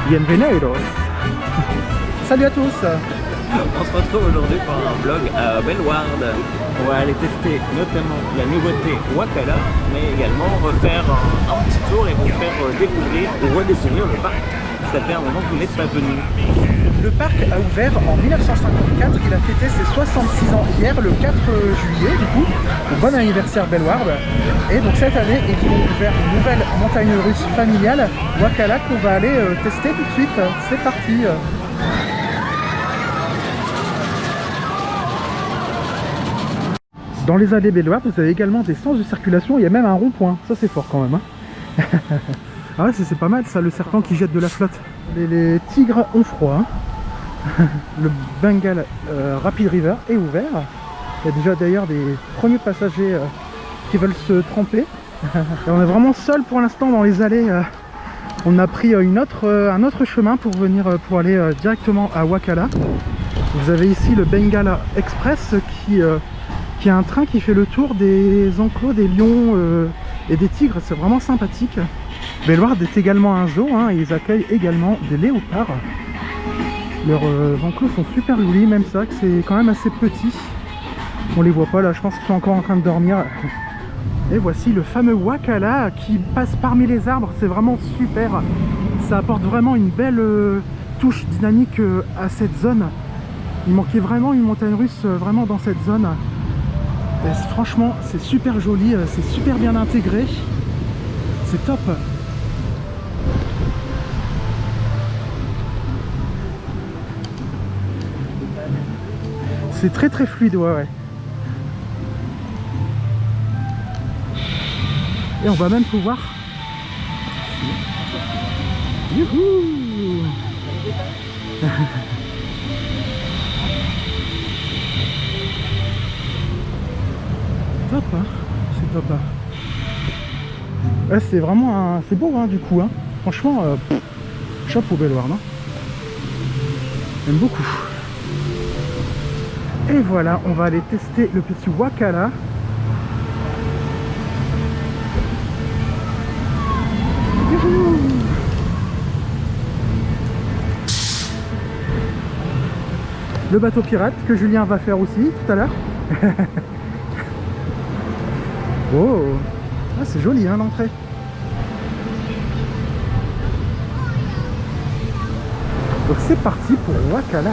Bienvenidos. Salut à tous. On se retrouve aujourd'hui pour un vlog à Bellewaerde. On va aller tester notamment la nouveauté Wakala, mais également refaire un petit tour et vous faire découvrir ou redécouvrir le parc. Ça fait un moment que vous n'êtes pas venu. Le parc a ouvert en 1954, il a fêté ses 66 ans hier, le 4 juillet du coup. Donc, bon anniversaire Bellewaerde. Et donc cette année, ils ont ouvert une nouvelle montagne russe familiale, Wakala, qu'on va aller tester tout de suite. C'est parti. Dans les allées Bellewaerde, vous avez également des sens de circulation, il y a même un rond-point. Ça c'est fort quand même. Hein. Ah ouais, c'est pas mal ça, le serpent qui jette de la flotte. Les tigres ont froid. Hein. Le Bengal Rapid River est ouvert. Il y a déjà d'ailleurs des premiers passagers qui veulent se tremper. Et on est vraiment seul pour l'instant dans les allées. On a pris un autre chemin pour pour aller directement à Wakala. Vous avez ici le Bengal Express qui est un train qui fait le tour des enclos des lions et des tigres. C'est vraiment sympathique. Bellewaerde est également un zoo, hein, et ils accueillent également des léopards. Leurs enclos sont super jolis, même ça que c'est quand même assez petit. On les voit pas là, je pense qu'ils sont encore en train de dormir. Et voici le fameux Wakala qui passe parmi les arbres, c'est vraiment super. Ça apporte vraiment une belle touche dynamique à cette zone. Il manquait vraiment une montagne russe vraiment dans cette zone. Et franchement, c'est super joli, c'est super bien intégré. C'est top. C'est très fluide, ouais. Et on va même pouvoir... Youhou. Top, hein. C'est top. Ouais, c'est vraiment c'est beau, hein, du coup. Hein. Franchement, chapeau Bellewaerde. Hein. J'aime beaucoup. Et voilà, on va aller tester le petit Wakala. Youhou. Le bateau pirate que Julien va faire aussi tout à l'heure. Oh, ah, c'est joli, hein, l'entrée. Donc c'est parti pour Wakala.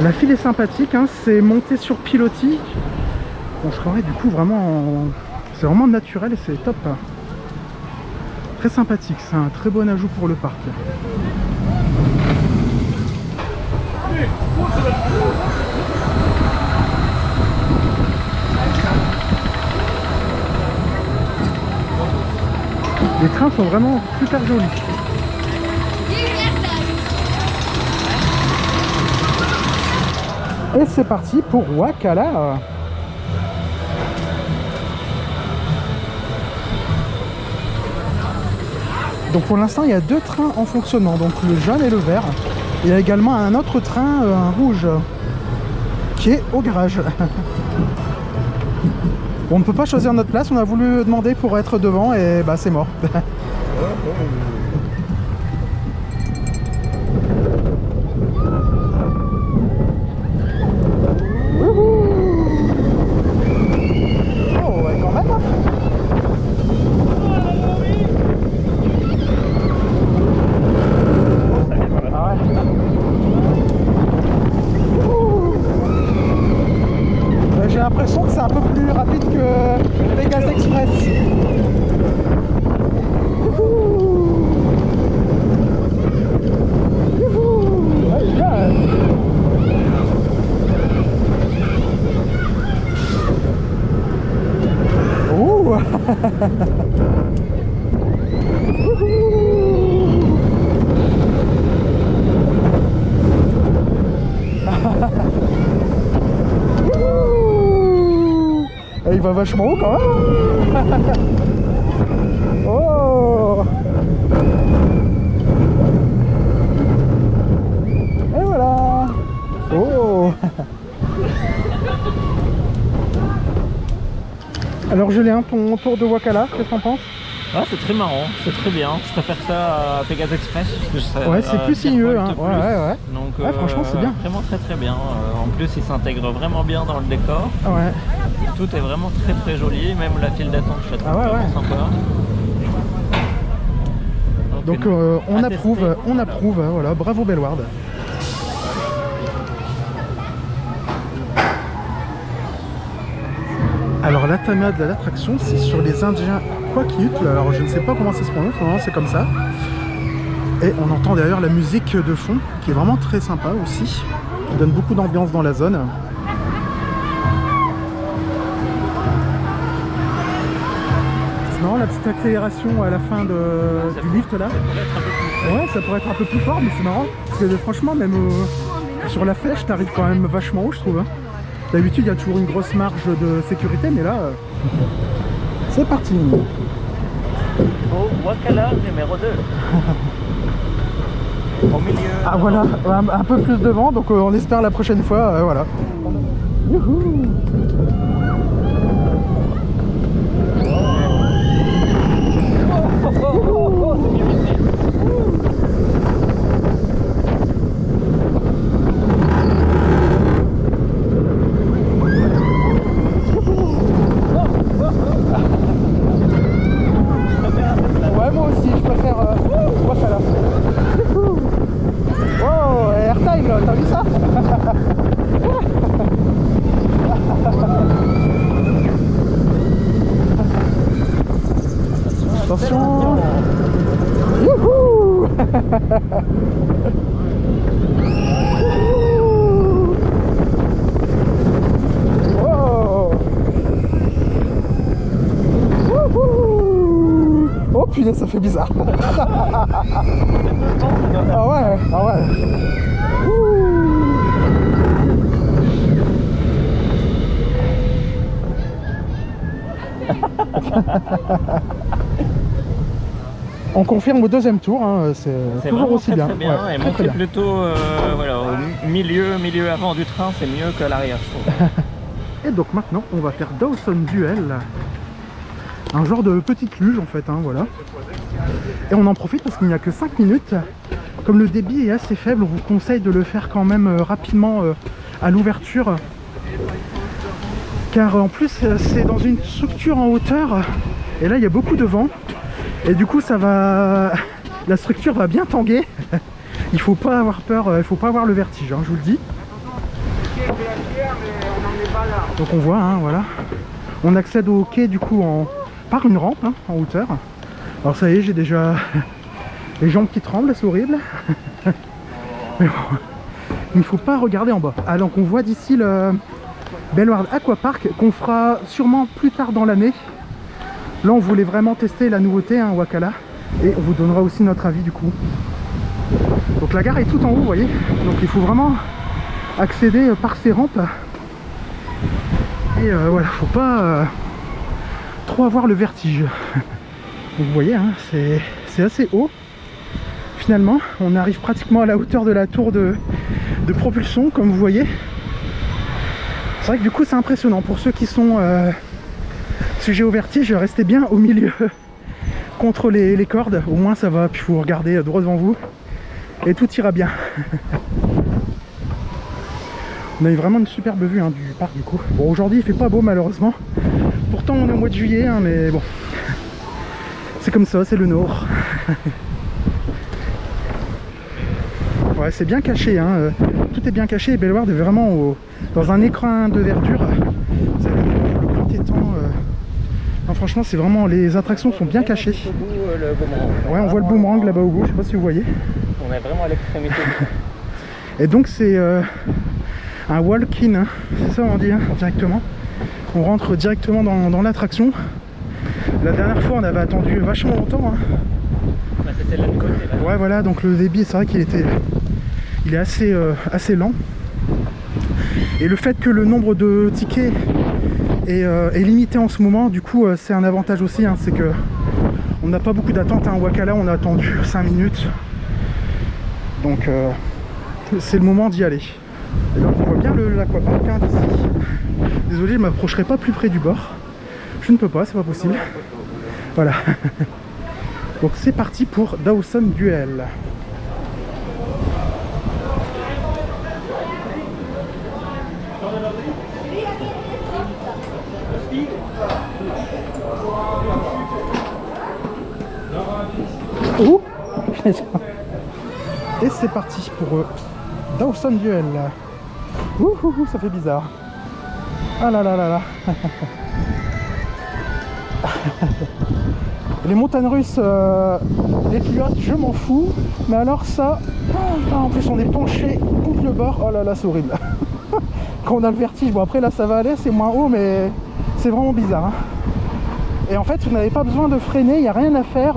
La file est sympathique, hein, c'est monté sur pilotis. On se croirait du coup vraiment... C'est vraiment naturel et c'est top. Très sympathique, c'est un très bon ajout pour le parc. Les trains sont vraiment super jolis. Et c'est parti pour Wakala. Donc pour l'instant il y a deux trains en fonctionnement, donc le jaune et le vert. Il y a également un autre train, un rouge, qui est au garage. On ne peut pas choisir notre place, on a voulu demander pour être devant et bah c'est mort. Oh ouais, quand même. J'ai l'impression que c'est un peu plus rapide que Pegasus Express. Et il va vachement haut quand même. Oh. Et voilà. Oh. Alors Julien, ton tour de Wakala, qu'est-ce que t'en penses? Ah, c'est très marrant, c'est très bien. Je préfère ça à Pegasus Express. Parce que Ouais, c'est plus sinueux. Hein. Ouais. Donc, ouais, franchement, c'est bien. Vraiment très bien. En plus, il s'intègre vraiment bien dans le décor. Ouais. Tout est vraiment très joli. Même la file d'attente, je la trouve vraiment sympa. Donc on approuve, voilà, bravo Bellward. Alors la tamia de l'attraction, c'est sur les Indiens Kwakiut. Alors je ne sais pas comment ça se prononce, vraiment c'est comme ça. Et on entend d'ailleurs la musique de fond, qui est vraiment très sympa aussi, qui donne beaucoup d'ambiance dans la zone. C'est marrant la petite accélération à la fin du lift là. Ouais, ça pourrait être un peu plus fort, mais c'est marrant. Parce que franchement, même sur la flèche, t'arrives quand même vachement haut, je trouve. Hein. D'habitude, il y a toujours une grosse marge de sécurité, mais là, c'est parti. Au Wakala numéro 2. Au milieu. Ah voilà, un peu plus devant, donc on espère la prochaine fois, voilà. Youhou. C'est mieux ici. Ouais, moi aussi, je préfère Wakala. Oh, airtime là, t'as vu ça? Attention. Youhou. Oh. Oh punaise, ça fait bizarre. Ah ouais, ah ouais. On confirme au deuxième tour, hein, c'est toujours aussi bien. Très bien. Ouais, et monter plutôt voilà, au milieu avant du train, c'est mieux qu'à l'arrière, je trouve. Et donc maintenant, on va faire Dawson Duel. Un genre de petite luge en fait, hein, voilà. Et on en profite parce qu'il n'y a que 5 minutes. Comme le débit est assez faible, on vous conseille de le faire quand même rapidement à l'ouverture. Car en plus, c'est dans une structure en hauteur. Et là, il y a beaucoup de vent. Et du coup, ça va... la structure va bien tanguer. Il faut pas avoir peur, il faut pas avoir le vertige, hein, je vous le dis. Donc on voit, hein, voilà. On accède au quai du coup par une rampe, hein, en hauteur. Alors ça y est, j'ai déjà les jambes qui tremblent, c'est horrible. Mais bon, il ne faut pas regarder en bas. Alors on voit d'ici le Bellward Aquapark qu'on fera sûrement plus tard dans l'année. Là on voulait vraiment tester la nouveauté, hein, Wakala. Et on vous donnera aussi notre avis du coup. Donc la gare est tout en haut, vous voyez. Donc il faut vraiment accéder par ces rampes. Et voilà, faut pas trop avoir le vertige. Donc vous voyez, hein, c'est assez haut. Finalement, on arrive pratiquement à la hauteur de la tour de propulsion, comme vous voyez. C'est vrai que du coup c'est impressionnant. Pour ceux qui sont sujets au vertige, restez bien au milieu contre les cordes. Au moins ça va, puis vous regardez droit devant vous et tout ira bien. On a eu vraiment une superbe vue, hein, du parc du coup. Bon, aujourd'hui il fait pas beau malheureusement. Pourtant on est au mois de juillet, hein, mais bon. C'est comme ça, c'est le Nord. Ouais, c'est bien caché, hein. Tout est bien caché. Et Bellward est vraiment dans un écran de verdure. Vous avez le grand étang. Non, franchement, c'est vraiment, les attractions sont bien cachées. Ouais, on voit le boomerang là-bas au bout. Je sais pas si vous voyez. On est vraiment à l'extrémité. Et donc c'est un walk-in, hein. C'est ça on dit, hein, directement. On rentre directement dans l'attraction. La dernière fois on avait attendu vachement longtemps, hein. Bah, c'était de l'autre côté là. Ouais voilà, donc le débit c'est vrai qu'il est assez lent. Et le fait que le nombre de tickets est limité en ce moment, du coup c'est un avantage aussi, hein, c'est que on n'a pas beaucoup d'attente, hein. Wakala on a attendu 5 minutes. Donc c'est le moment d'y aller. Et donc on voit bien l'aquapark, hein, d'ici. Désolé, je ne m'approcherai pas plus près du bord. tu ne peux pas, c'est pas possible. Voilà. Donc c'est parti pour Dawson Duel. Oh. Et c'est parti pour Dawson Duel. Ouh, ça fait bizarre. Ah là là là là. Les montagnes russes, les pilotes, je m'en fous. Mais alors ça, en plus on est penché contre le bord. Oh là là, c'est horrible. Quand on a le vertige, bon après là ça va aller, c'est moins haut, mais c'est vraiment bizarre. Hein. Et en fait, vous n'avez pas besoin de freiner, il n'y a rien à faire.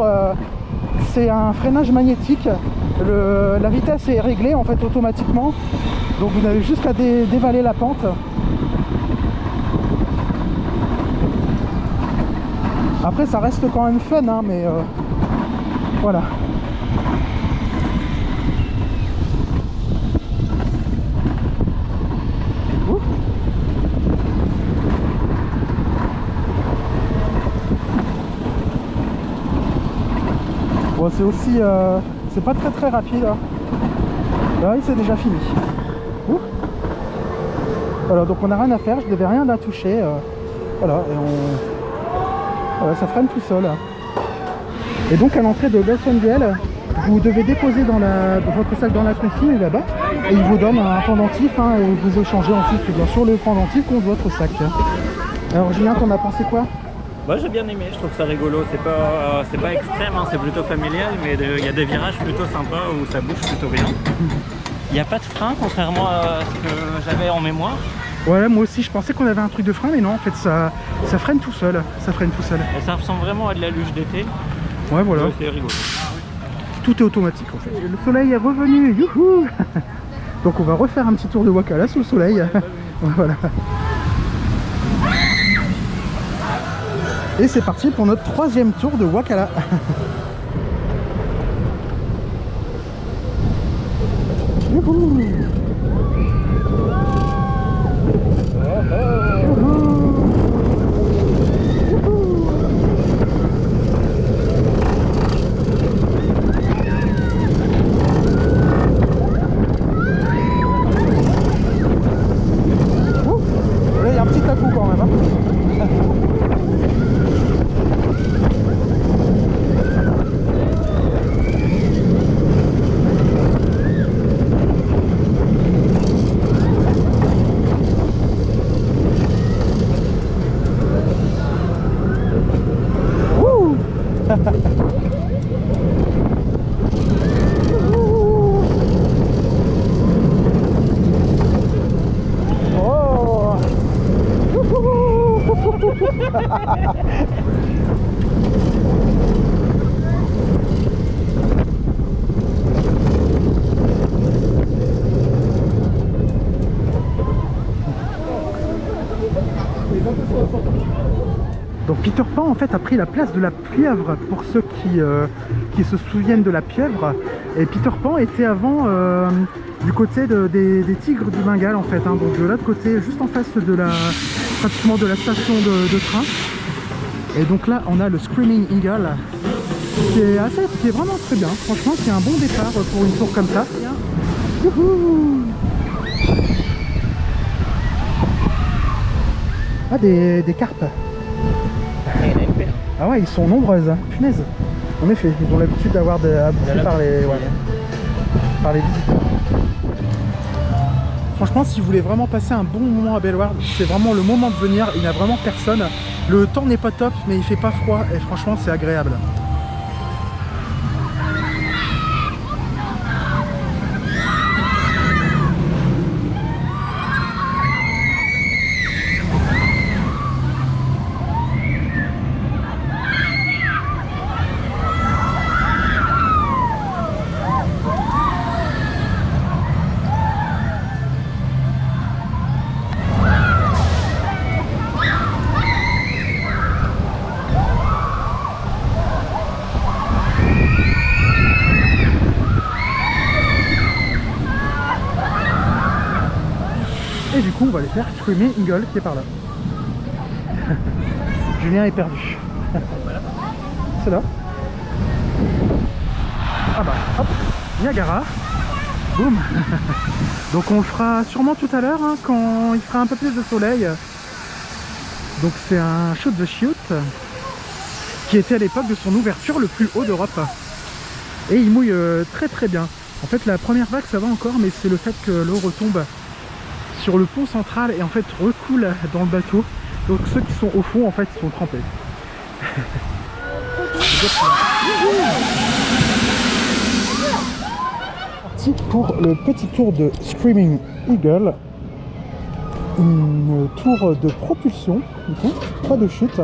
C'est un freinage magnétique. La vitesse est réglée en fait automatiquement. Donc vous n'avez juste qu'à dévaler la pente. Après ça reste quand même fun, hein, mais voilà. Bon, c'est aussi, c'est pas très rapide. Hein. Là, c'est déjà fini. Ouh. Voilà, donc on n'a rien à faire, je devais rien à toucher. Voilà, et voilà, ça freine tout seul. Et donc à l'entrée de Dawson Duel, vous devez déposer dans votre sac dans la consigne là-bas, et il vous donne un pendentif, hein, et vous échangez ensuite bien sûr le pendentif contre votre sac. Alors Julien, t'en as pensé quoi? Bah, j'ai bien aimé, je trouve ça rigolo, c'est pas extrême, hein, c'est plutôt familial, mais il y a des virages plutôt sympas où ça bouge plutôt bien. Il n'y a pas de frein, contrairement à ce que j'avais en mémoire. Ouais, moi aussi je pensais qu'on avait un truc de frein, mais non, en fait ça freine tout seul, ça freine tout seul. Et ça ressemble vraiment à de la luge d'été. Ouais, voilà. C'est rigolo. Tout est automatique en fait. Le soleil est revenu, youhou. Donc on va refaire un petit tour de Wakala sous le soleil. Voilà. Et c'est parti pour notre troisième tour de Wakala. Youhou. Là, il y a un petit à-coup quand même. Hein. Donc Peter Pan en fait a pris la place de la pieuvre pour ceux qui se souviennent de la pieuvre. Et Peter Pan était avant du côté des tigres du Bengale en fait, hein, donc de l'autre côté, juste en face pratiquement de la station de train. Et donc là on a le Screaming Eagle qui est vraiment très bien, franchement c'est un bon départ pour une tour comme ça. Youhou. Ah, des carpes. Ah ouais, ils sont nombreuses, hein. Punaise. En effet, ils ont l'habitude d'avoir abouti par les visiteurs. Franchement, si vous voulez vraiment passer un bon moment à Bellewaerde, c'est vraiment le moment de venir. Il n'y a vraiment personne. Le temps n'est pas top, mais il fait pas froid et franchement, c'est agréable. Et du coup on va aller faire Screaming Eagle qui est par là. Julien est perdu. C'est là. Ah bah, hop, Niagara. Boum. Donc on le fera sûrement tout à l'heure, hein, quand il fera un peu plus de soleil. Donc c'est un Shoot the Chute qui était à l'époque de son ouverture le plus haut d'Europe. Et il mouille très très bien. En fait la première vague ça va encore, mais c'est le fait que l'eau retombe sur le pont central et en fait recoule dans le bateau. Donc ceux qui sont au fond en fait ils sont trempés. Parti pour le petit tour de Screaming Eagle. Une tour de propulsion, du coup, pas de chute.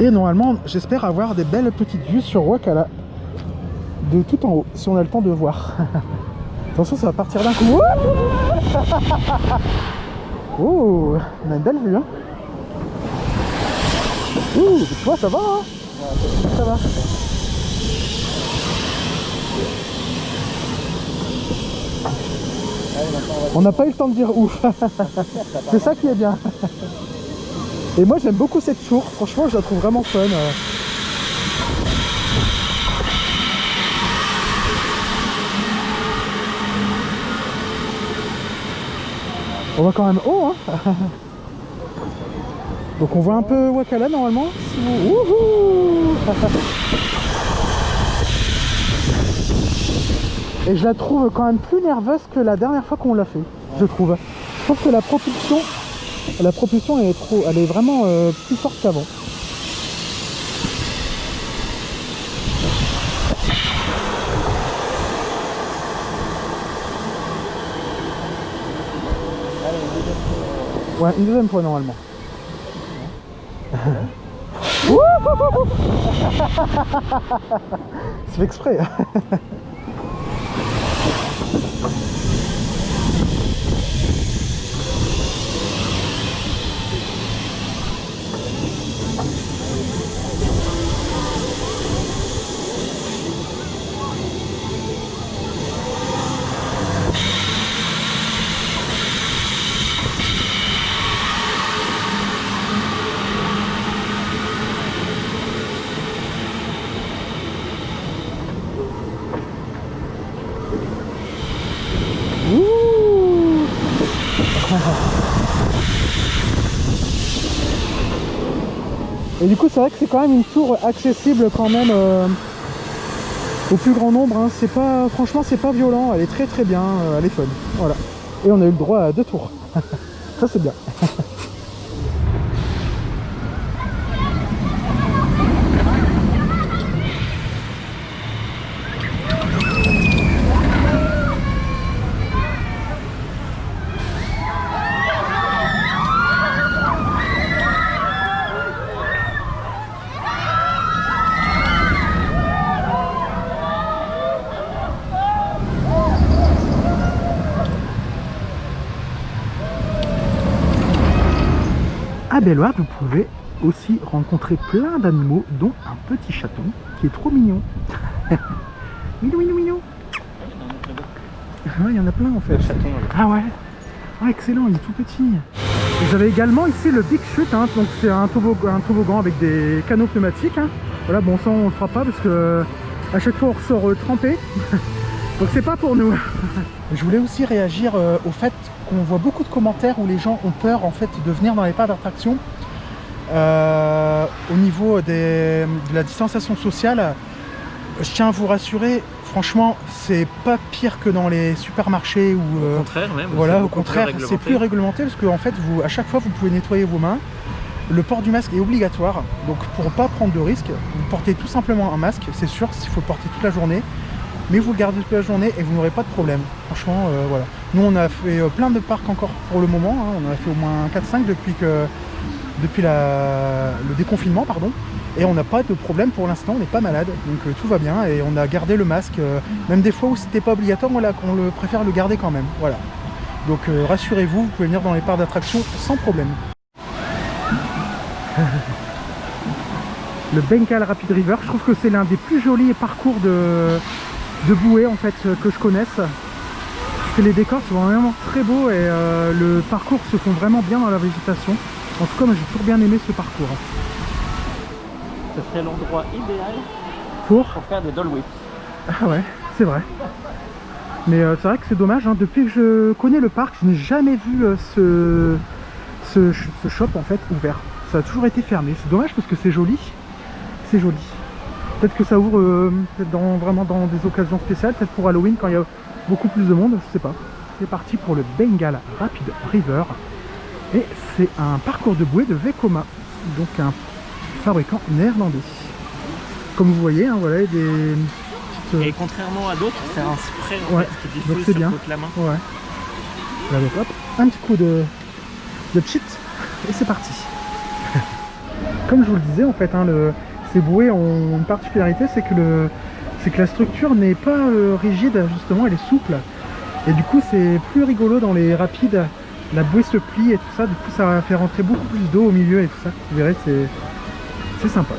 Et normalement, j'espère avoir des belles petites vues sur Wakala de tout en haut, si on a le temps de voir. Attention, ça va partir d'un coup. Oh, on a une belle vue, hein. Ouh, tu vois, ça va, hein. Ça va. On n'a pas eu le temps de dire ouf. C'est ça qui est bien. Et moi j'aime beaucoup cette tour, franchement je la trouve vraiment fun. On va quand même haut, hein. Donc on voit un peu Wakala normalement. Wouhou. Et je la trouve quand même plus nerveuse que la dernière fois qu'on l'a fait, je trouve. Je trouve que la propulsion elle est vraiment plus forte qu'avant. Ouais, une deuxième fois normalement. C'est fait exprès. Et du coup c'est vrai que c'est quand même une tour accessible quand même au plus grand nombre, hein. C'est pas, franchement c'est pas violent, elle est très très bien, elle est fun. Voilà. Et on a eu le droit à 2 tours. Ça c'est bien. À Bellewaerde, vous pouvez aussi rencontrer plein d'animaux, dont un petit chaton qui est trop mignon. Minou, minou, minou. Ouais, il y en a plein en fait. Le chaton. Ah ouais. Ah, excellent, il est tout petit. Vous avez également ici le Big Chute, hein, donc c'est un toboggan avec des canaux pneumatiques. Hein. Voilà, bon ça on le fera pas parce que à chaque fois on ressort trempé. Donc c'est pas pour nous. Je voulais aussi réagir au fait qu'on voit beaucoup de commentaires où les gens ont peur en fait de venir dans les parcs d'attractions au niveau de la distanciation sociale. Je tiens à vous rassurer, franchement c'est pas pire que dans les supermarchés ou au contraire même. Voilà, au contraire c'est plus réglementé parce que en fait à chaque fois vous pouvez nettoyer vos mains. Le port du masque est obligatoire, donc pour pas prendre de risques, vous portez tout simplement un masque, c'est sûr, il faut le porter toute la journée. Mais vous le gardez toute la journée et vous n'aurez pas de problème. Franchement, voilà. Nous, on a fait plein de parcs encore pour le moment. Hein. On en a fait au moins 4-5 depuis le déconfinement, pardon. Et on n'a pas de problème pour l'instant, on n'est pas malade. Donc tout va bien et on a gardé le masque. Même des fois où c'était pas obligatoire, on le préfère le garder quand même. Voilà. Donc rassurez-vous, vous pouvez venir dans les parcs d'attractions sans problème. Le Bengal Rapid River, je trouve que c'est l'un des plus jolis parcours de bouée en fait que je connaisse, parce que les décors sont vraiment très beaux et le parcours se font vraiment bien dans la végétation. En tout cas, moi j'ai toujours bien aimé ce parcours. Ce serait l'endroit idéal Pour faire des Dole Whips. Ah ouais, c'est vrai. Mais c'est vrai que c'est dommage, hein. Depuis que je connais le parc, je n'ai jamais vu ce shop en fait ouvert. Ça a toujours été fermé. C'est dommage parce que c'est joli. C'est joli. Peut-être que ça ouvre vraiment dans des occasions spéciales, peut-être pour Halloween quand il y a beaucoup plus de monde, je sais pas. C'est parti pour le Bengal Rapid River. Et c'est un parcours de bouée de Vekoma, donc un fabricant néerlandais. Comme vous voyez, hein, voilà, des petites... Et contrairement à d'autres, c'est un spray en ouais, fait, qui donc diffuse c'est sur bien. toute la main. Ouais. Là, donc, hop, un petit coup de cheat et c'est parti. Comme je vous le disais, en fait, hein, ces bouées ont une particularité, c'est que la structure n'est pas rigide, justement, elle est souple. Et du coup, c'est plus rigolo dans les rapides. La bouée se plie et tout ça, du coup, ça fait rentrer beaucoup plus d'eau au milieu et tout ça. Vous verrez, c'est sympa.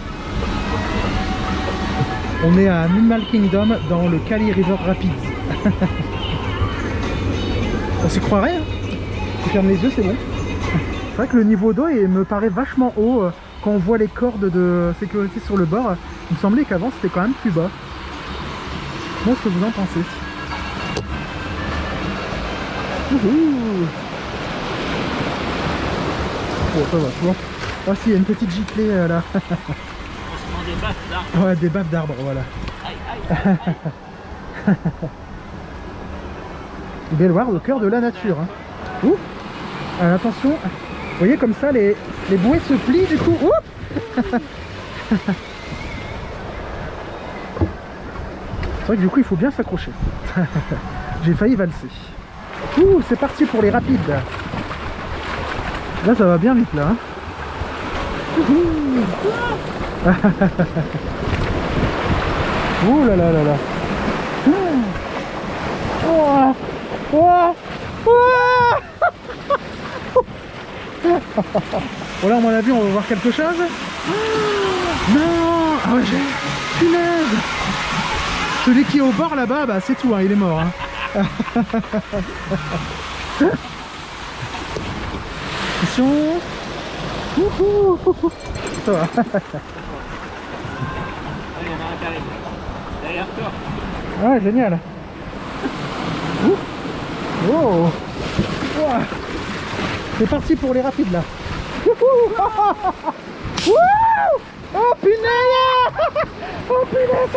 On est à Animal Kingdom dans le Kali River Rapids. On s'y croirait, hein. Tu fermes les yeux, c'est bon. C'est vrai que le niveau d'eau me paraît vachement haut quand on voit les cordes de sécurité sur le bord. Il me semblait qu'avant c'était quand même plus bas. Moi, ce que vous en pensez? Ouhou. Bon, ça va, tu vois. Ah si, il y a une petite giclée là. On se prend des baffes d'arbres. Ouais, des baffes d'arbres, voilà. Aïe, aïe, aïe. Bellewaerde au cœur de la nature. Hein. Ouh. Attention, vous voyez comme ça les bouées se plient du coup. C'est vrai que du coup il faut bien s'accrocher. J'ai failli valser. Ouh, c'est parti pour les rapides. Là ça va bien vite là. Hein. Ouh là là là là. Oh, oh, oh. Bon là à mon avis on va voir quelque chose. Non. Ah ouais, punaise. Celui qui est au bord là-bas, bah c'est tout, hein, il est mort. Hein. Attention. Ça va. Allez, on a un carré. Derrière toi. Ouais, génial. Oh. Wow. C'est parti pour les rapides là. Oh punaise. Oh punaise.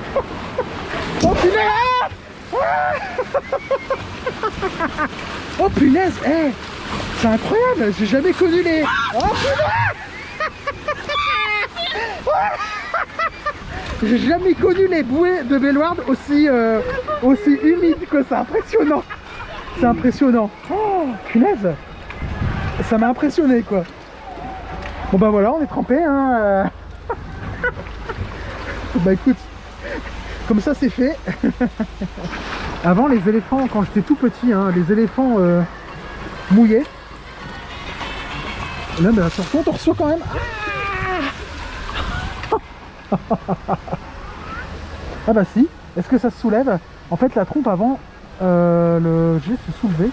Oh punaise. Oh punaise. Hey, c'est incroyable. J'ai jamais connu les... Oh punaise. J'ai jamais connu les bouées de Bellewaerde aussi humides que ça. Impressionnant. C'est impressionnant. Oh punaise. Ça m'a impressionné quoi. Bon bah voilà, on est trempé hein. Bah écoute, comme ça c'est fait. Avant les éléphants, quand j'étais tout petit, hein, les éléphants mouillés. Là bah attention, on reçoit quand même. Ah bah si, est-ce que ça se soulève? En fait la trompe avant, le jet se soulevait.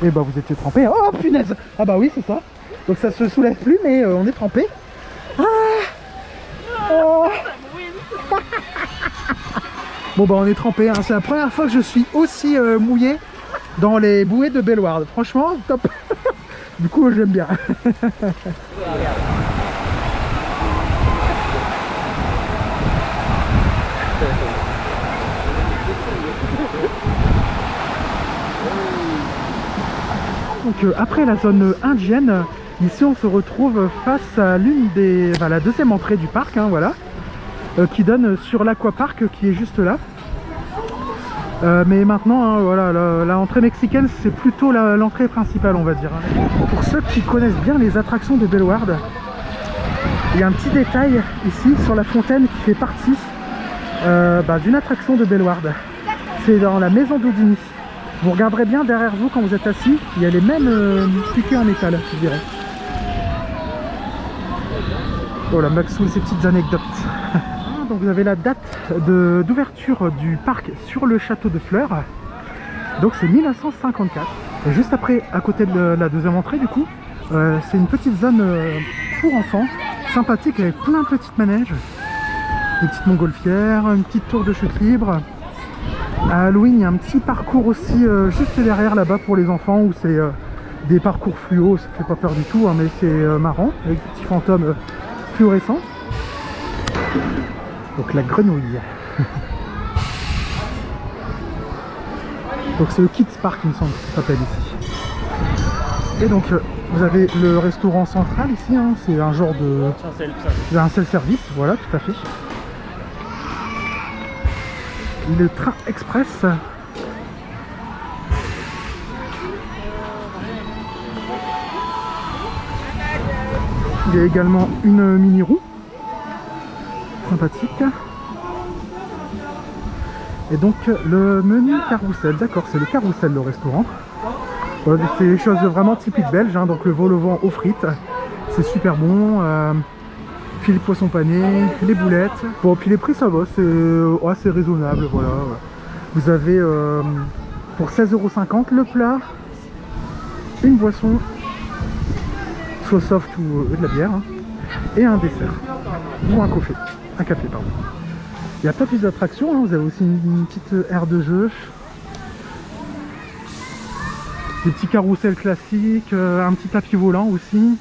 Et bah vous étiez trempé. Oh punaise. Ah bah oui c'est ça. Donc ça se soulève plus mais on est trempé. Ah oh. Bon bah on est trempé hein. C'est la première fois que je suis aussi mouillé dans les bouées de Bellewaerde. Franchement top. Du coup j'aime bien. Donc après la zone indienne, ici on se retrouve face à la deuxième entrée du parc, hein, voilà, qui donne sur l'aquapark qui est juste là. Mais maintenant, hein, voilà, l'entrée mexicaine c'est plutôt l'entrée principale on va dire. Hein. Pour ceux qui connaissent bien les attractions de Bellewaerde, il y a un petit détail ici sur la fontaine qui fait partie d'une attraction de Bellewaerde. C'est dans la maison d'Houdini. Vous regarderez bien derrière vous quand vous êtes assis, il y a les mêmes piquets en métal, je dirais. Voilà, Maxou, ces petites anecdotes. Donc vous avez la date d'ouverture du parc sur le château de Fleurs. Donc c'est 1954. Et juste après, à côté de la deuxième entrée du coup, C'est une petite zone pour enfants, sympathique avec plein de petites manèges, des petites montgolfières, une petite tour de chute libre. À Halloween, il y a un petit parcours aussi juste derrière là-bas pour les enfants où c'est des parcours fluo, ça fait pas peur du tout, hein, mais c'est marrant avec des petits fantômes fluorescents. Donc la grenouille. Donc c'est le Kids Park, il me semble, ça s'appelle ici. Et donc vous avez le restaurant central ici, hein, c'est un genre de... C'est un self-service, voilà, tout à fait. Le train express. Il y a également une mini-roue. Sympathique. Et donc le menu carrousel, d'accord, c'est le carrousel le restaurant. Voilà, c'est des choses vraiment typiques belges, hein, donc le vol au vent aux frites, c'est super bon. Puis les poissons panés, les boulettes. Bon, puis les prix ça va, c'est assez raisonnable, voilà. Vous avez pour 16,50 € le plat, une boisson, soit soft ou de la bière, hein, et un dessert, ou un café, pardon. Il y a pas plus d'attractions, hein. Vous avez aussi une petite aire de jeu, des petits carousels classiques, un petit tapis volant aussi.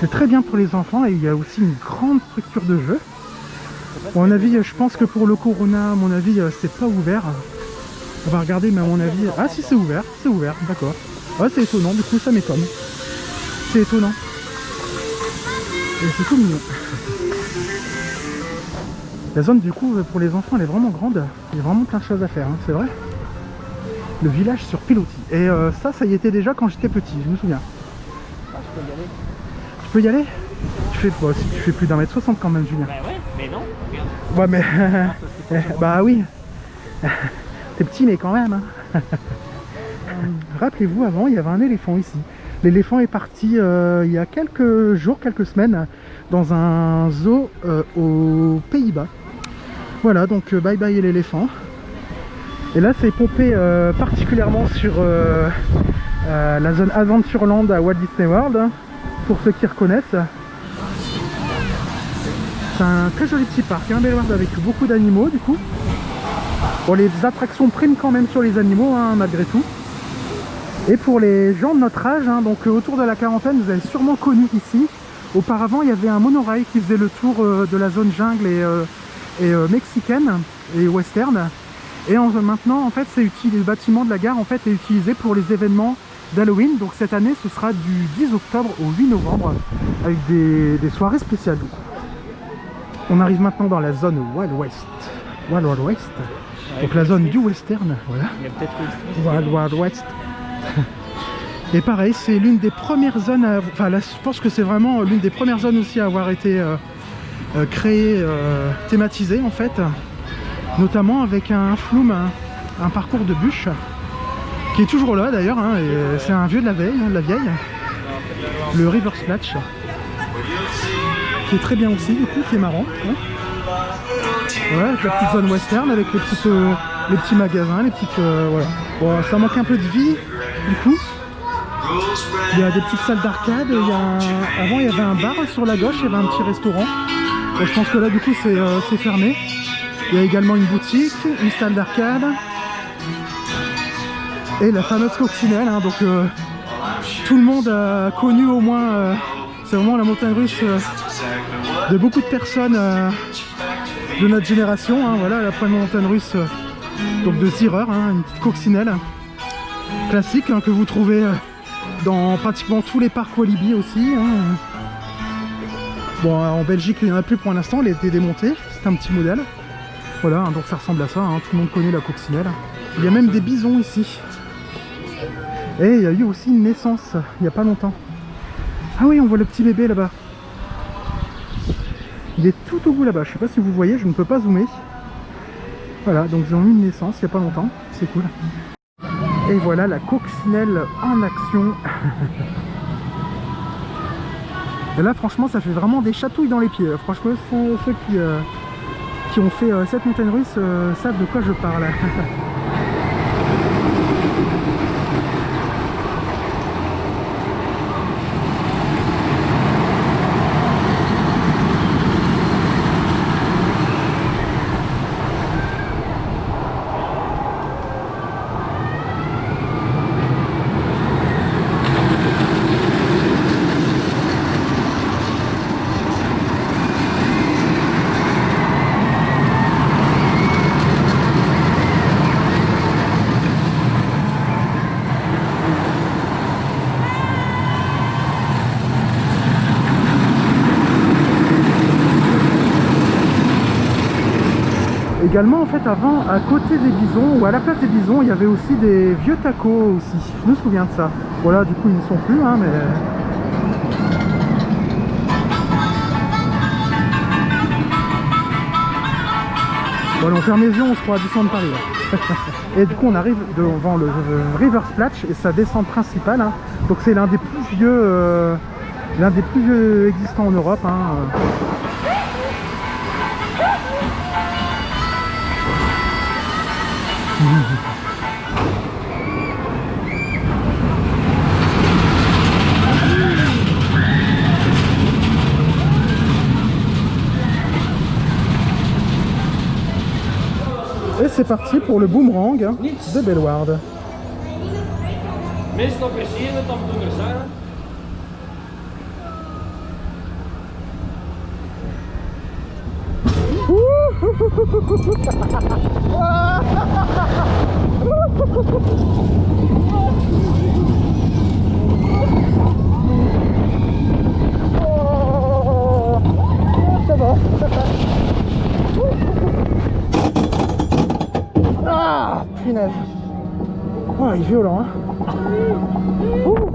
C'est très bien pour les enfants et il y a aussi une grande structure de jeu. Bon, à mon avis, je pense que pour le Corona, à mon avis, c'est pas ouvert. On va regarder, mais à mon avis... Ah si, c'est ouvert, d'accord. Ah, c'est étonnant, du coup ça m'étonne. C'est étonnant. Et c'est tout mignon. La zone du coup pour les enfants elle est vraiment grande, il y a vraiment plein de choses à faire, hein, c'est vrai. Le village sur pilotis. Et ça y était déjà quand j'étais petit, je me souviens. Ah, je peux y aller. Tu peux y aller? Bon, si tu fais plus d'1m60 quand même, Julien. Bah ouais, mais non, regarde. Ouais mais... bah oui. T'es petit mais quand même. Hein. Rappelez-vous, avant il y avait un éléphant ici. L'éléphant est parti il y a quelques jours, quelques semaines, dans un zoo aux Pays-Bas. Voilà, donc bye bye l'éléphant. Et là c'est pompé particulièrement sur la zone Adventureland à Walt Disney World, hein, pour ceux qui reconnaissent. C'est un très joli petit parc, un bel world avec beaucoup d'animaux du coup. Bon, les attractions priment quand même sur les animaux, hein, malgré tout. Et pour les gens de notre âge, hein, donc autour de la quarantaine, vous avez sûrement connu ici. Auparavant, il y avait un monorail qui faisait le tour de la zone jungle et mexicaine et western. Et maintenant, en fait, le bâtiment de la gare en fait, est utilisé pour les événements d'Halloween. Donc cette année, ce sera du 10 octobre au 8 novembre avec des soirées spéciales. On arrive maintenant dans la zone Wild West. Wild West. Donc la zone du western, voilà. Il y a peut-être Wild West. Et pareil, c'est l'une des premières zones enfin là, je pense que c'est vraiment l'une des premières zones aussi à avoir été créée, thématisée en fait, notamment avec un flume, un parcours de bûches qui est toujours là d'ailleurs, hein, et c'est un vieux de la vieille, le River Splash, qui est très bien aussi du coup, qui est marrant, hein. Ouais, avec la petite zone western, avec les petits magasins, les petites voilà. Bon, ça manque un peu de vie du coup. Il y a des petites salles d'arcade, avant il y avait un bar sur la gauche, il y avait un petit restaurant. Bon, je pense que là du coup c'est fermé. Il y a également une boutique, une salle d'arcade et la fameuse coccinelle, hein, donc tout le monde a connu au moins, c'est vraiment la montagne russe de beaucoup de personnes de notre génération, hein, voilà la première montagne russe donc de Zierer, hein, une petite coccinelle classique, hein, que vous trouvez dans pratiquement tous les parcs Walibi aussi, hein. Bon, en Belgique il n'y en a plus pour l'instant, elle a été démontée, c'est un petit modèle. Voilà, hein, donc ça ressemble à ça, hein, tout le monde connaît la coccinelle. Il y a même des bisons ici. Et il y a eu aussi une naissance il n'y a pas longtemps. Ah oui, on voit le petit bébé là-bas. Il est tout au bout là-bas, je sais pas si vous voyez, je ne peux pas zoomer. Voilà, donc ils ont eu une naissance il n'y a pas longtemps, c'est cool. Et voilà la coccinelle en action. Et là franchement ça fait vraiment des chatouilles dans les pieds. Franchement ceux qui ont fait cette montagne russe savent de quoi je parle. Également en fait avant, à côté des bisons, ou à la place des bisons, il y avait aussi des vieux tacos aussi. Je me souviens de ça. Voilà, du coup ils ne sont plus, hein, mais... Bon, on ferme les yeux, on se croit à Disneyland Paris là. Et du coup on arrive devant le River Splash et sa descente principale, hein. Donc c'est l'un des plus vieux existants en Europe, hein. Et c'est parti pour le boomerang de Bellward. Meestal plezier dat dan doen er zijn. Ça va. Ah, punaise. Oh, il est violent, hein. Ouh.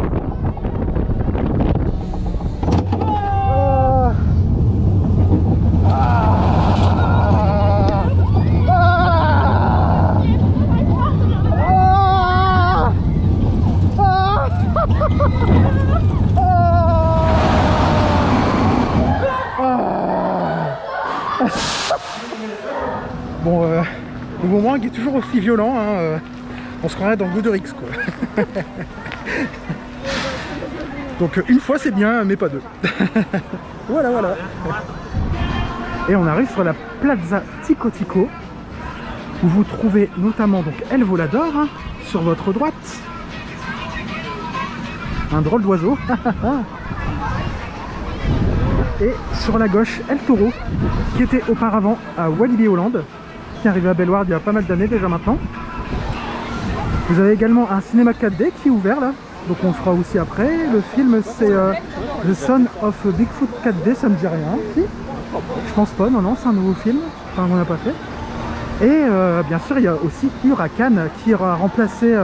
Bon, le boomerang est toujours aussi violent, hein, on se croirait dans Goodrix, quoi. Donc une fois c'est bien, mais pas deux. Voilà, voilà. Et on arrive sur la Plaza Tico Tico, où vous trouvez notamment donc El Volador, hein, sur votre droite. Un drôle d'oiseau. Et sur la gauche, El Toro, qui était auparavant à Walibi Holland, qui est arrivé à Bellward il y a pas mal d'années déjà maintenant. Vous avez également un cinéma 4D qui est ouvert là, donc on le fera aussi après. Le film c'est The Son of Bigfoot 4D, ça me dit rien. Si, je pense pas, non, c'est un nouveau film, enfin on n'a pas fait. Et bien sûr il y a aussi Huracan qui aura remplacé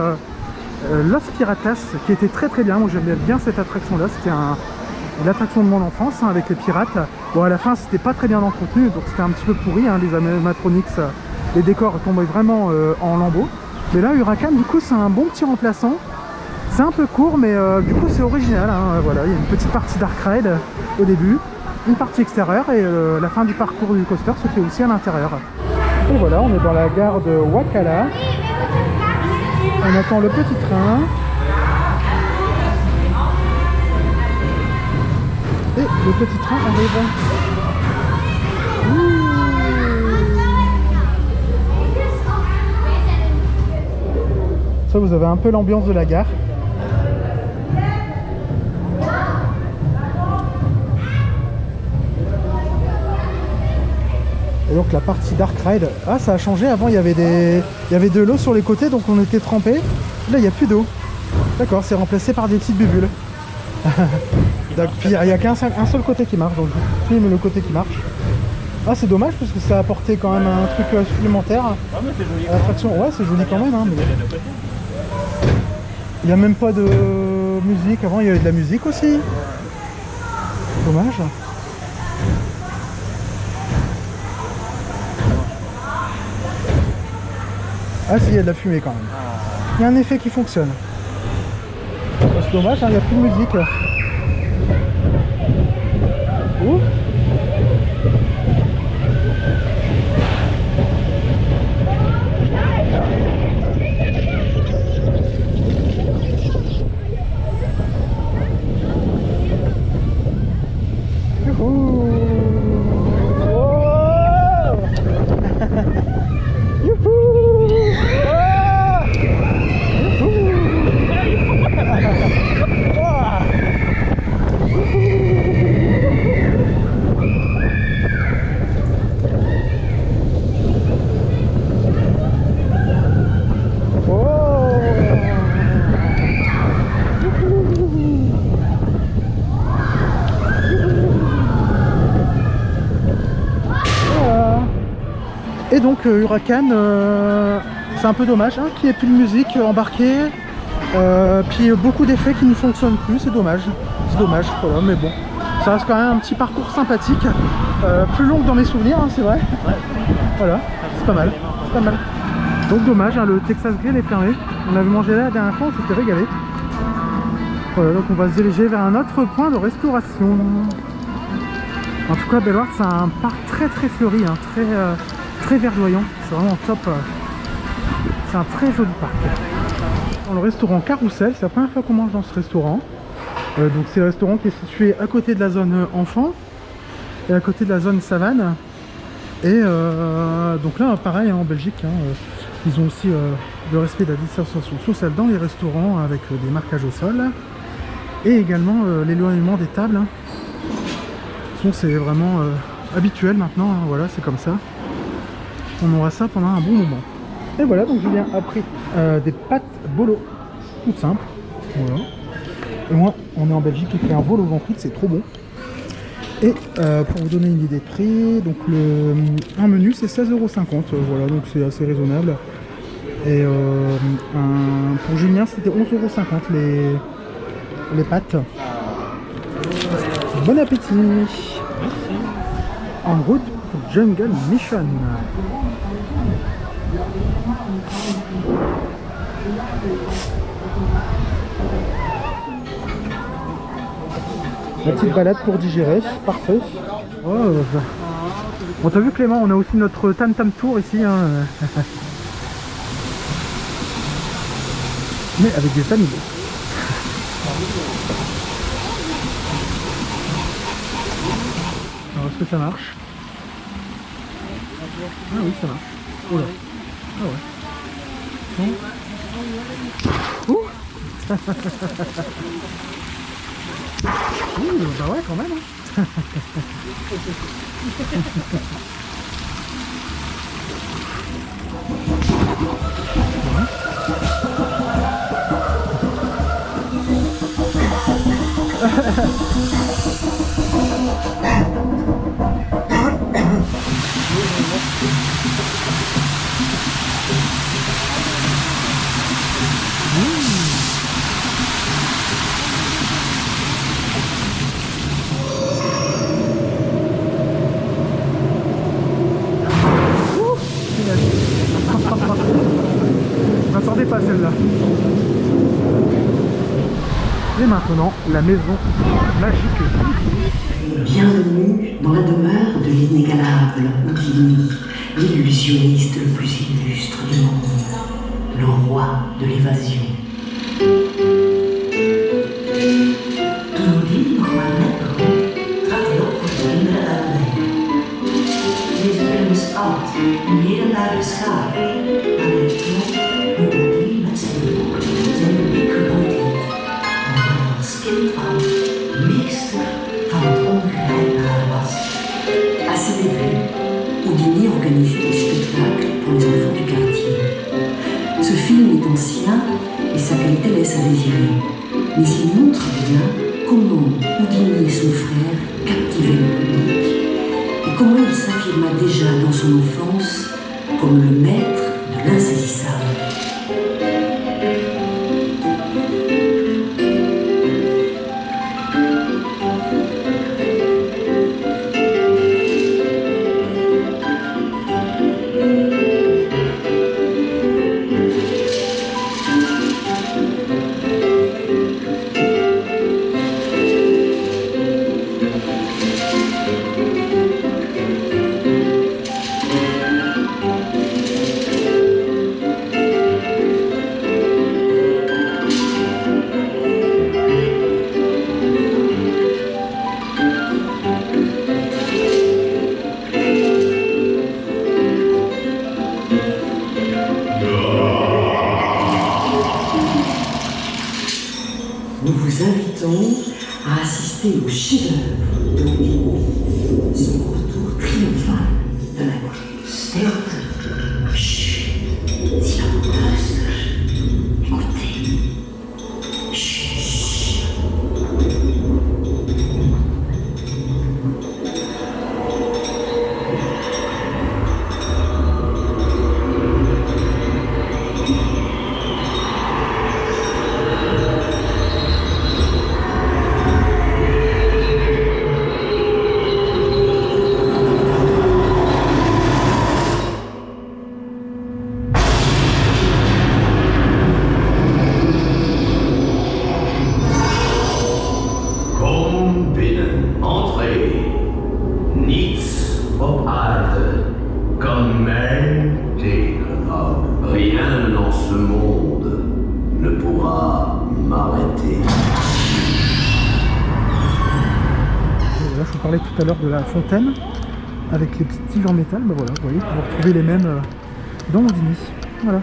Los Piratas, qui était très très bien. Moi j'aimais bien cette attraction là, c'était l'attraction de mon enfance, hein, avec les pirates. Bon, à la fin c'était pas très bien entretenu, donc c'était un petit peu pourri, hein, les animatronics, les décors tombaient vraiment en lambeaux. Mais là Huracan du coup c'est un bon petit remplaçant. C'est un peu court mais du coup c'est original, hein, voilà, il y a une petite partie dark ride au début, une partie extérieure et la fin du parcours du coaster se fait aussi à l'intérieur. Et voilà, on est dans la gare de Wakala. On attend le petit train. Et le petit train arrive. Ouh. Ça, vous avez un peu l'ambiance de la gare. Et donc la partie Dark Ride, ah ça a changé, avant il y avait de l'eau sur les côtés donc on était trempé. Là il n'y a plus d'eau. D'accord, c'est remplacé par des petites bulles. Puis il n'y a qu'un seul côté qui marche, donc je filme le côté qui marche. Ah c'est dommage parce que ça a apporté quand même un truc supplémentaire à l'attraction. Ouais c'est joli quand même, hein, mais... Il n'y a même pas de musique, avant il y avait de la musique aussi. Dommage. Ah si, il y a de la fumée quand même. Il y a un effet qui fonctionne. C'est dommage, hein, il n'y a plus de musique. Ouh. Et donc Huracan, c'est un peu dommage hein, qu'il n'y ait plus de musique embarquée, puis beaucoup d'effets qui ne fonctionnent plus, c'est dommage, voilà, mais bon, ça reste quand même un petit parcours sympathique, plus long que dans mes souvenirs, hein, c'est vrai, Ouais. voilà, c'est pas mal, Donc dommage, hein, le Texas Grill est fermé, on avait mangé là la dernière fois, on s'était régalé. Voilà, donc on va se diriger vers un autre point de restauration. En tout cas, Bellewaerde, c'est un parc très fleuri, hein, très verdoyant. C'est vraiment top. C'est un très joli parc. Dans le restaurant Carousel, c'est la première fois qu'on mange dans ce restaurant. Donc c'est le restaurant qui est situé à côté de la zone enfant et à côté de la zone savane. Et donc là, pareil, hein, en Belgique, hein, ils ont aussi le respect de la distanciation sociale dans les restaurants avec des marquages au sol. Et également l'éloignement des tables. Hein. C'est vraiment habituel maintenant, hein, voilà, c'est comme ça. On aura ça pendant un bon moment. Et voilà, donc Julien a pris des pâtes bolo, toutes simples. Voilà. Et moi, on est en Belgique, j'ai pris un vol au vent frites, c'est trop bon. Et pour vous donner une idée de prix, donc un menu c'est 16,50 €, voilà, donc c'est assez raisonnable. Et pour Julien c'était 11,50 € les pâtes. Bon appétit. Merci. En route pour Jungle Mission. La petite balade pour digérer, parfait. Oh, bon, t'as vu Clément, on a aussi notre Tam Tam Tour ici. Hein. Mais avec des animaux. Alors est-ce que ça marche? Ah oui, ça marche. Oh là. Ah ouais. Bon. Ouh. Ouh, bah ouais quand même. Hein. Je m'attendais pas à celle-là. Et maintenant, la maison magique. Bienvenue dans la demeure de l'inégalable Houdini, l'illusionniste le plus illustre du monde, le roi de l'évasion. Houdini normalmente trat er op voor de kinderen uit de wijk. Deze film is oud en heden naar de schade, maar het klopt hoe Houdini met zijn boek zijn publiek gebouwd heeft. En waar hij als kind van meester van het ongrijpbare was. À ses débuts, Houdini organisait des spectacles pour les enfants du quartier. Ce film est ancien et sa qualité laisse à désirer, mais il montre bien comment Houdini et son frère captivaient le public et comment il s'affirma déjà dans son enfance comme le maître de l'insaisissable. Nous vous invitons à assister au chef-d'œuvre de Houdini, son retour triomphal de la stilte. Chut, silence. Écoutez. Chut. parlais tout à l'heure de la fontaine avec les petites tiges en métal, bah voilà, vous voyez, vous retrouvez les mêmes dans Ondini. Voilà.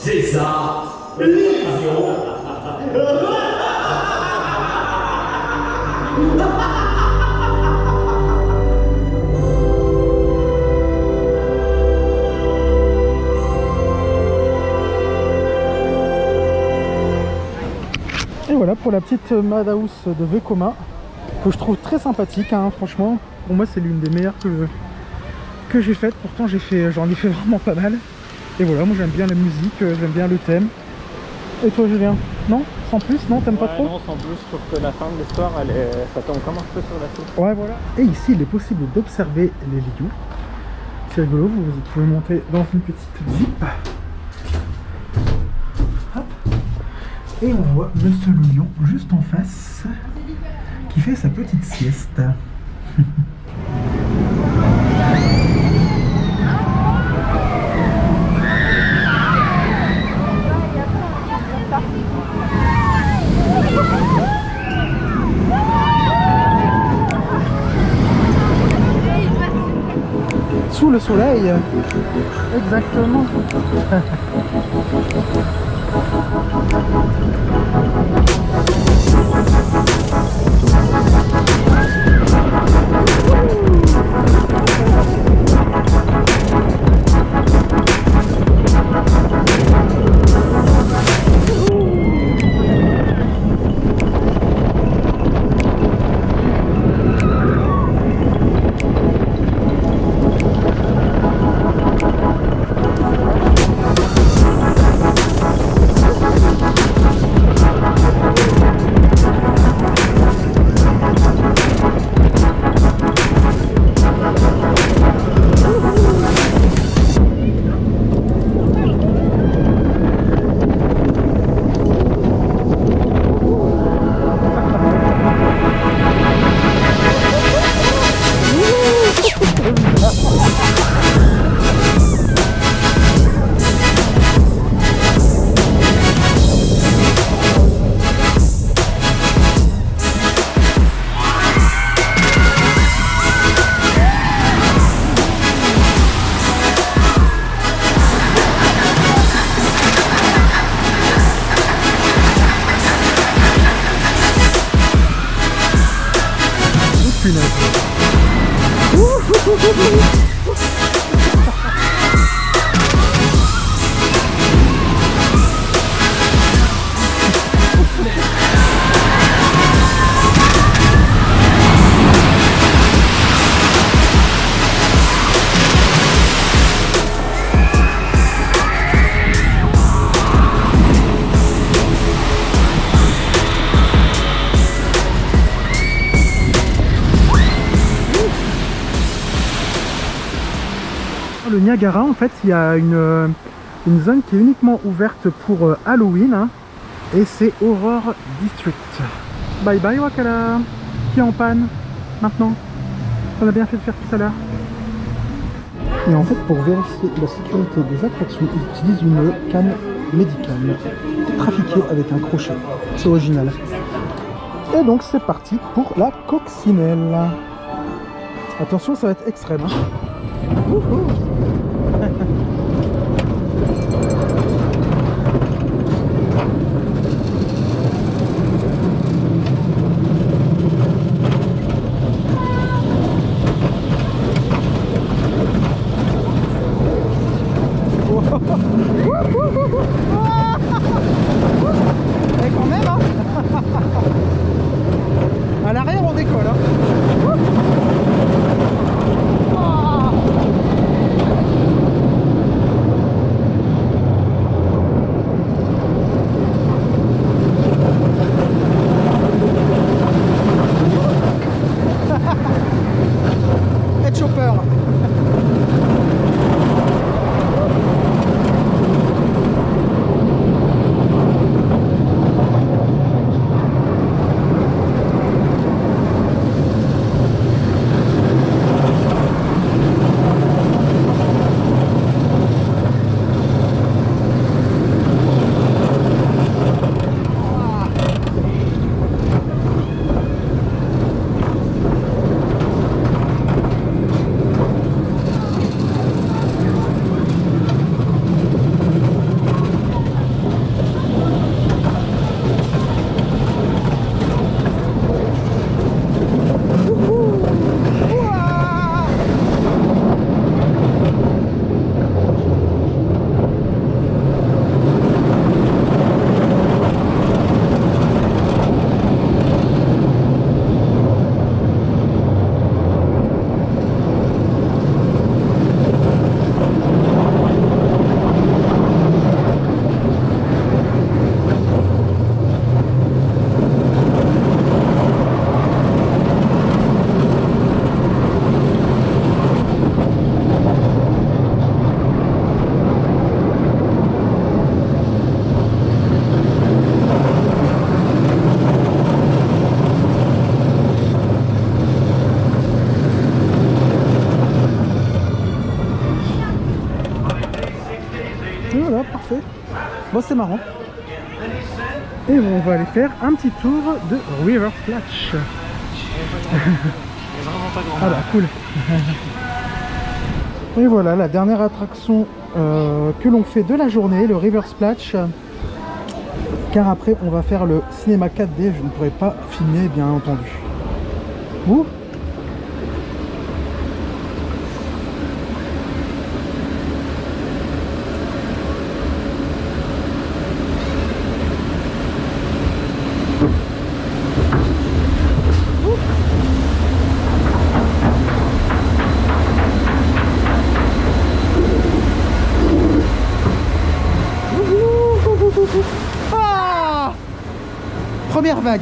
C'est ça, l'illusion. Et voilà pour la petite Madhouse de Vekoma que je trouve très sympathique, hein, franchement. Pour moi c'est l'une des meilleures que j'ai faites. Pourtant j'en ai fait vraiment pas mal. Et voilà, moi j'aime bien la musique, j'aime bien le thème. Et toi Julien? Non? Sans plus? Non, t'aimes pas trop? Non, sans plus, je trouve que la fin de l'histoire, ça tombe comme un peu sur la soupe. Ouais, voilà. Et ici, il est possible d'observer les lions. C'est rigolo, vous pouvez monter dans une petite jeep. Hop. Et on voit Monsieur le lion juste en face, qui fait sa petite sieste. Sous le soleil, exactement. le Niagara, en fait, il y a une zone qui est uniquement ouverte pour Halloween, hein, et c'est Horror District. Bye bye Wakala, qui est en panne maintenant. On a bien fait de faire tout à l'heure. Et en fait, pour vérifier la sécurité des attractions, ils utilisent une canne médicale trafiquée avec un crochet. C'est original. Et donc c'est parti pour la coccinelle. Attention, ça va être extrême. Hein. Wouhou. Et quand même, hein. À l'arrière on décolle, hein. Head chopper. Voilà, parfait. Bon, c'est marrant. Et on va aller faire un petit tour de River Splash. Ah bah cool. Et voilà la dernière attraction que l'on fait de la journée, le River Splash. Car après on va faire le cinéma 4D, je ne pourrai pas filmer bien entendu. Ouh. Ah, première vague.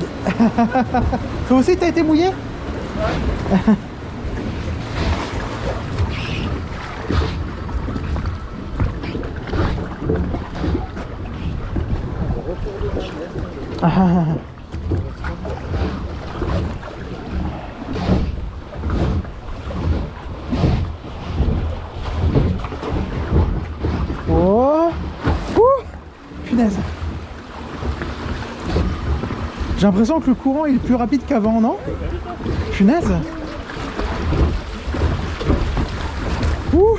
Toi aussi t'as été mouillé? Oh, punaise. J'ai l'impression que le courant est plus rapide qu'avant, non? Punaise. Ouh.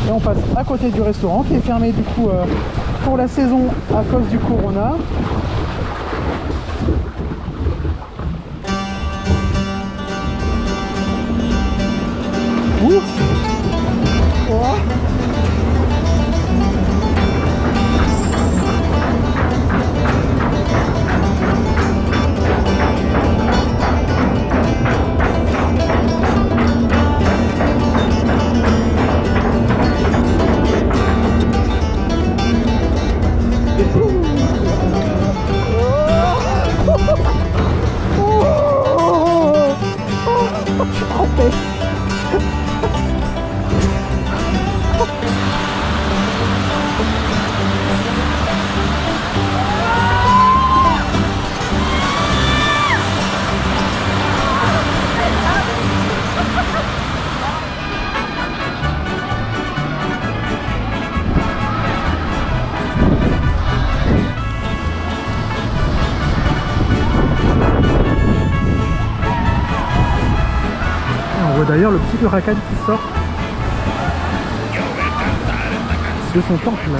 Et on passe à côté du restaurant qui est fermé du coup pour la saison à cause du corona. Ouh. Oh. D'ailleurs, le petit Huracan qui sort de son temple là.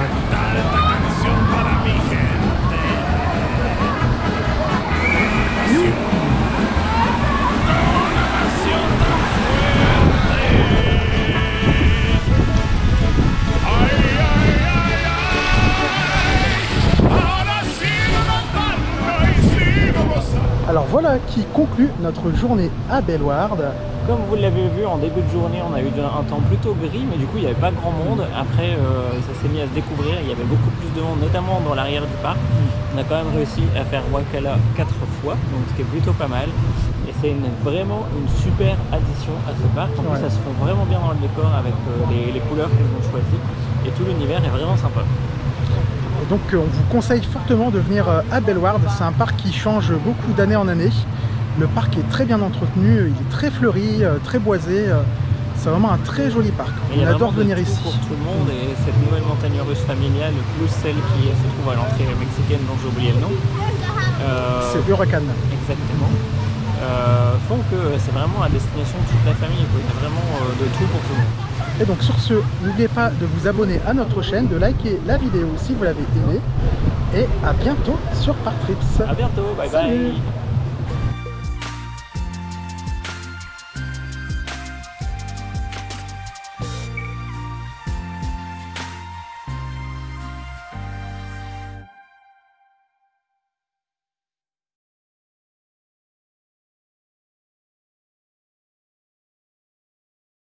Alors voilà qui conclut notre journée à Bellewaerde. Comme vous l'avez vu en début de journée, on a eu un temps plutôt gris, mais du coup il n'y avait pas grand monde. Après ça s'est mis à se découvrir, il y avait beaucoup plus de monde, notamment dans l'arrière du parc. On a quand même réussi à faire Wakala 4 fois, donc ce qui est plutôt pas mal. Et c'est vraiment une super addition à ce parc. En plus ça se fond vraiment bien dans le décor avec les couleurs qu'ils ont choisies. Et tout l'univers est vraiment sympa. Et donc on vous conseille fortement de venir à Bellewaerde. C'est un parc qui change beaucoup d'année en année. Le parc est très bien entretenu, il est très fleuri, très boisé. C'est vraiment un très joli parc. On adore venir ici. Pour tout le monde, et cette nouvelle montagne russe familiale, plus celle qui se trouve à l'entrée mexicaine dont j'ai oublié le nom. C'est Huracan. Exactement. Font que c'est vraiment la destination de toute la famille. Il y a vraiment de tout pour tout le monde. Et donc sur ce, n'oubliez pas de vous abonner à notre chaîne, de liker la vidéo si vous l'avez aimée. Et à bientôt sur Park Trips. A bientôt, bye bye.